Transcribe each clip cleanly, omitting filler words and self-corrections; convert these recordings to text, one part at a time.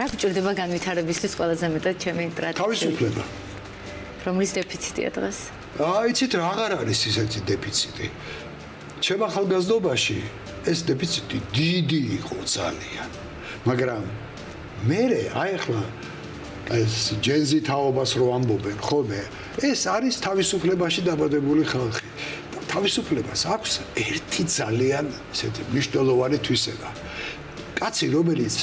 რა გჭირდება განვითარებისთვის ყველაზე მეტად ჩემი ტრადიციები? თავისუფლება. რომლის დეფიციტია დღეს? იცით რა აღარ არის ისეთი დეფიციტი. ჩემ ახალგაზრდობაში ეს დეფიციტი დიდი იყო ძალიან. მაგრამ მე ახლა ეს ჯენზი თაობას რო ამბობენ ხოლმე, ეს არის თავისუფლებაში დაბადებული ხალხი. თავისუფლებას აქვს ერთი ძალიან ესეთი მნიშვნელოვანი თვისება. კაცი, რომელიც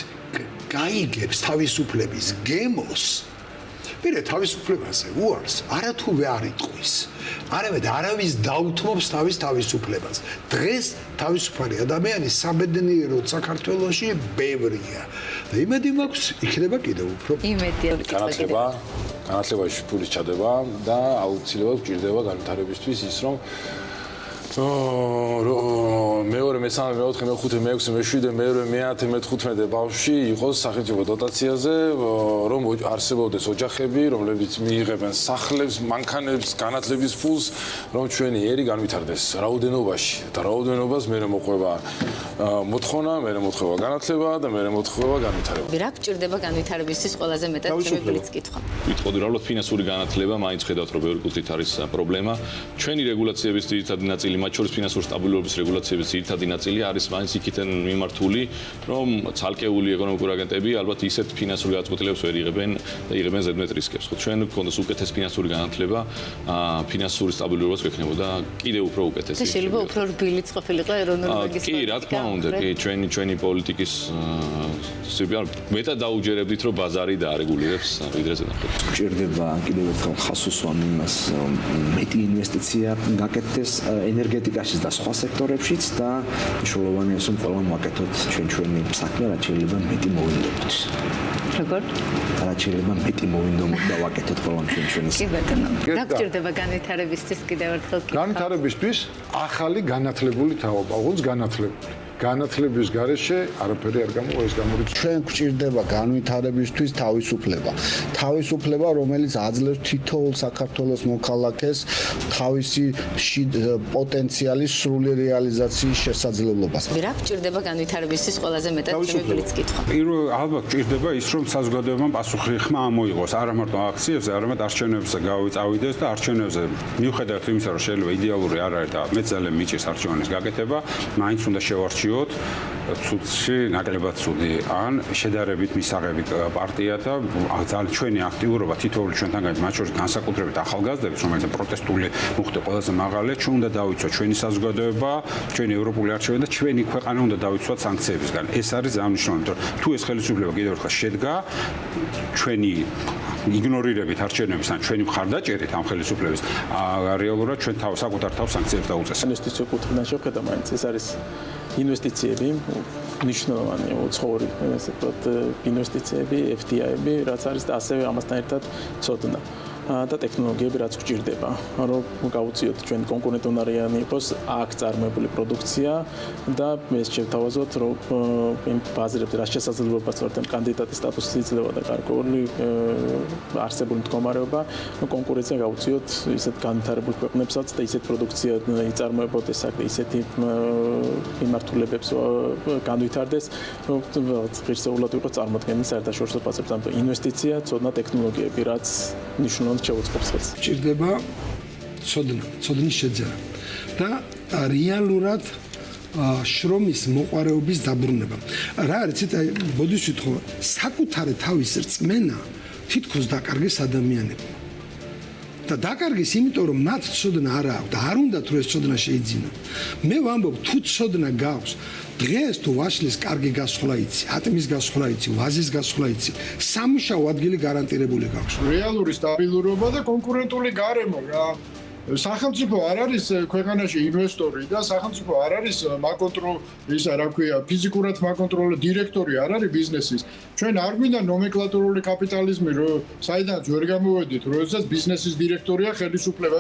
გაიგებს თავისუფლების გემოს, მერე თავისუფლებაზე უარს არათუვე არ იტყვის. არამედ არავის დაუთმობს თავის თავისუფლებას. დღეს თავისუფალი ადამიანი საბედნიეროდ საქართველოში ბევრია. და იმედი მაქვს, იქნება კიდევ უფრო. იმედია. განათლებაში ფულის ჩადება და აუცილებლად გჭირდება განვითარებისთვის ის რომ მეორე, მესამე, მეოთხე, მეხუთე, მეექვსე, მეშვიდე, მეორე, მე-10, მე-15 ბავშვი იყოს სახელმწიფო დოტაციაზე, რომ არსებობდეს ოჯახები, რომლებიც მიიღებენ სახლებს, მანქანებს, განათლების ფულს, რომ ჩვენი ერი განვითარდეს რაოდენობაში და რაოდენობას მე მოყვება მოთხოვნა, მე მოთხოვა განათლება და მე მოთხოვა განვითარება. რა გჭირდება განვითარებისთვის ყველაზე მეტად ჩემი ბლიც კითხვა. ვიტყოდი რა უბრალოდ ფინანსური განათლება მაინც ხედავთ რომ ბევრი კუთხით არის პრობლემა. ჩვენი რეგულაციების ძირითადი ნაწილი მათ შორის ფინანსური სტაბილურობის რეგულაციების ძირითადი ნაწილი არის მაინც იქითენ მიმართული, რომ ცალკეული ეკონომიკური აგენტები ალბათ ისეთ ფინანსურ გადაწყვეტილებებს ვერ იღებენ და იღებენ ზედმეტ რისკებს. ხო, ჩვენ გქონდეს უკეთეს ფინანსური განათლება, ფინანსური სტაბილურობაც გვექნებოდა კიდევ უფრო უკეთესი. და შეიძლება უფრო რბილიც ყოფილიყო ეროვნული ბანკის. კი, რა თქმა უნდა, კი, ჩვენი პოლიტიკის მეტად დაუჯერებდით, რომ ბაზარი დაარეგულირებს ვიდრე ზედამხედველი. გჭირდება კიდევ ერთხელ ხაზს უსვამ იმას, მეტი ინვესტიცია გაკეთდეს ენერგეტიკაში და სხვა სექტორებშიც და მნიშვნელოვანია რომ ყველა მოაკეთოთ ჩვენი საქმე, რაც შეიძლება მეტი მოვინდომოთ. როგორ? რაც შეიძლება მეტი მოვინდომოთ და ვაკეთოთ ყველა ჩვენი კი ბატონო. რა გჭირდება განვითარებისთვის კიდევ ერთხელ? განვითარებისთვის ახალი განათლებული თაობა, ოღონდ განათლებული. განათლების გარეშე არაფერი არ გამოვა ეს გამოიწვია. ჩვენ გვჭირდება განვითარებისთვის თავისუფლება. თავისუფლება, რომელიც აძლევს თითოეულ საქართველოს მოქალაქეს თავისი პოტენციალის სრული რეალიზაციის შესაძლებლობას. რა გჭირდება განვითარებისთვის ყველაზე მეტად ჩემი ბლიც კითხვა? ალბათ გჭირდება ის, რომ საზოგადოებამ პასუხი ხმა ამოიღოს არა მარტო აქციებზე, არამედ არჩევნებზე გავიწავიდეს და არჩევნებზე მიუხედავად იმისა, რომ შეიძლება იდეალური არ არის და მეც ძალიან მიჭირს არჩევნის გაკეთება, მაინც უნდა შევარჩიოთ ცუდში ნაკლებად ცუდი ან შედარებით მისაღებით პარტია და ძალიან ჩვენი აქტიურობა თითოეული ჩვენთან გადის, მათ შორის განსაკუთრებით ახალგაზრდების, რომელიც პროტესტული მუხტი ყველაზე მაღალია, ჩვენ უნდა დავიცვათ ჩვენი საზოგადოება, ჩვენი ევროპული არჩევნები და ჩვენი ქვეყანა უნდა დავიცვათ სანქციებისგან. ეს არის ძალიან მნიშვნელოვანი, იმიტომ რომ თუ ეს ხელისუფლება კიდევ ერთხელ შედგა ჩვენი იგნორირებით არჩევნების ან ჩვენი მხარდაჭერით ამ ხელისუფლების რეალურად ჩვენ საკუთარ თავს სანქციებს დაუწესებთ. ინვესტიციო კუთხიდან შევხედა მაინც ეს არის ინვესტიციები მნიშვნელოვანი უცხოური ესე ვთქვათ ინვესტიციები, FDI-ები, რაც არის და ასევე ამასთან ერთად ცოდნა და ტექნოლოგიები რაც გვჭირდება, რომ გავუწიოთ ჩვენ კონკურენტუნარიანი იყოს აქ წარმოებული პროდუქცია და ეს შევთავაზოთ, რომ იმ ბაზრებზე რა შესაძლებლობაც ვართ ამ კანდიდატის სტატუსის იძლევა და გარკვეული არსებული მდგომარეობა, კონკურენცია გავუწიოთ ისეთ განვითარებულ ქვეყნებსაც და ისეთ პროდუქცია იწარმოებოდეს აქ და ისეთი მიმართულებებს განვითარდეს, რომ ღირსეულად იყოს წარმოქმნილი საერთაშორისო ბაზრებზე. ამიტომ ინვესტიცია, ცოდნა, ტექნოლოგიები, რაც მნიშვნელოვანი შეუწყობს. გჭირდება ცოდნის შეძენა და რეალურად შრომის მოყვარეობის დაბრუნება. რა არის, ბოდიშით ხო საკუთარი თავის რწმენა თითქოს დაკარგეს ადამიანებმა. და დაკარგეს იმიტომ რომ მათ ცოდნა არ აქვს და არ უნდა თუ ეს ცოდნა შეიძინონ. მე ვამბობ თუ ცოდნა გაქვს დღეს თუ ვაშლის კარგი გასხლა იცი, ატმის გასხლა იცი, ვაზის გასხლა იცი, სამუშაო ადგილი გარანტირებული გაქვს. რეალური სტაბილურობა და კონკურენტული გარემო რა. სახელმწიფო არ არის ქვეყანაში ინვესტორი და სახელმწიფო არ არის ისა რა ქვია ფიზიკურად მაკონტროლე დირექტორი არ არის ბიზნესის. ჩვენ არ გვინდა ნომენკლატურული კაპიტალიზმი, რომ საიდანაც ვერ გამოვედით, როდესაც ბიზნესის დირექტორია ხელისუფლება.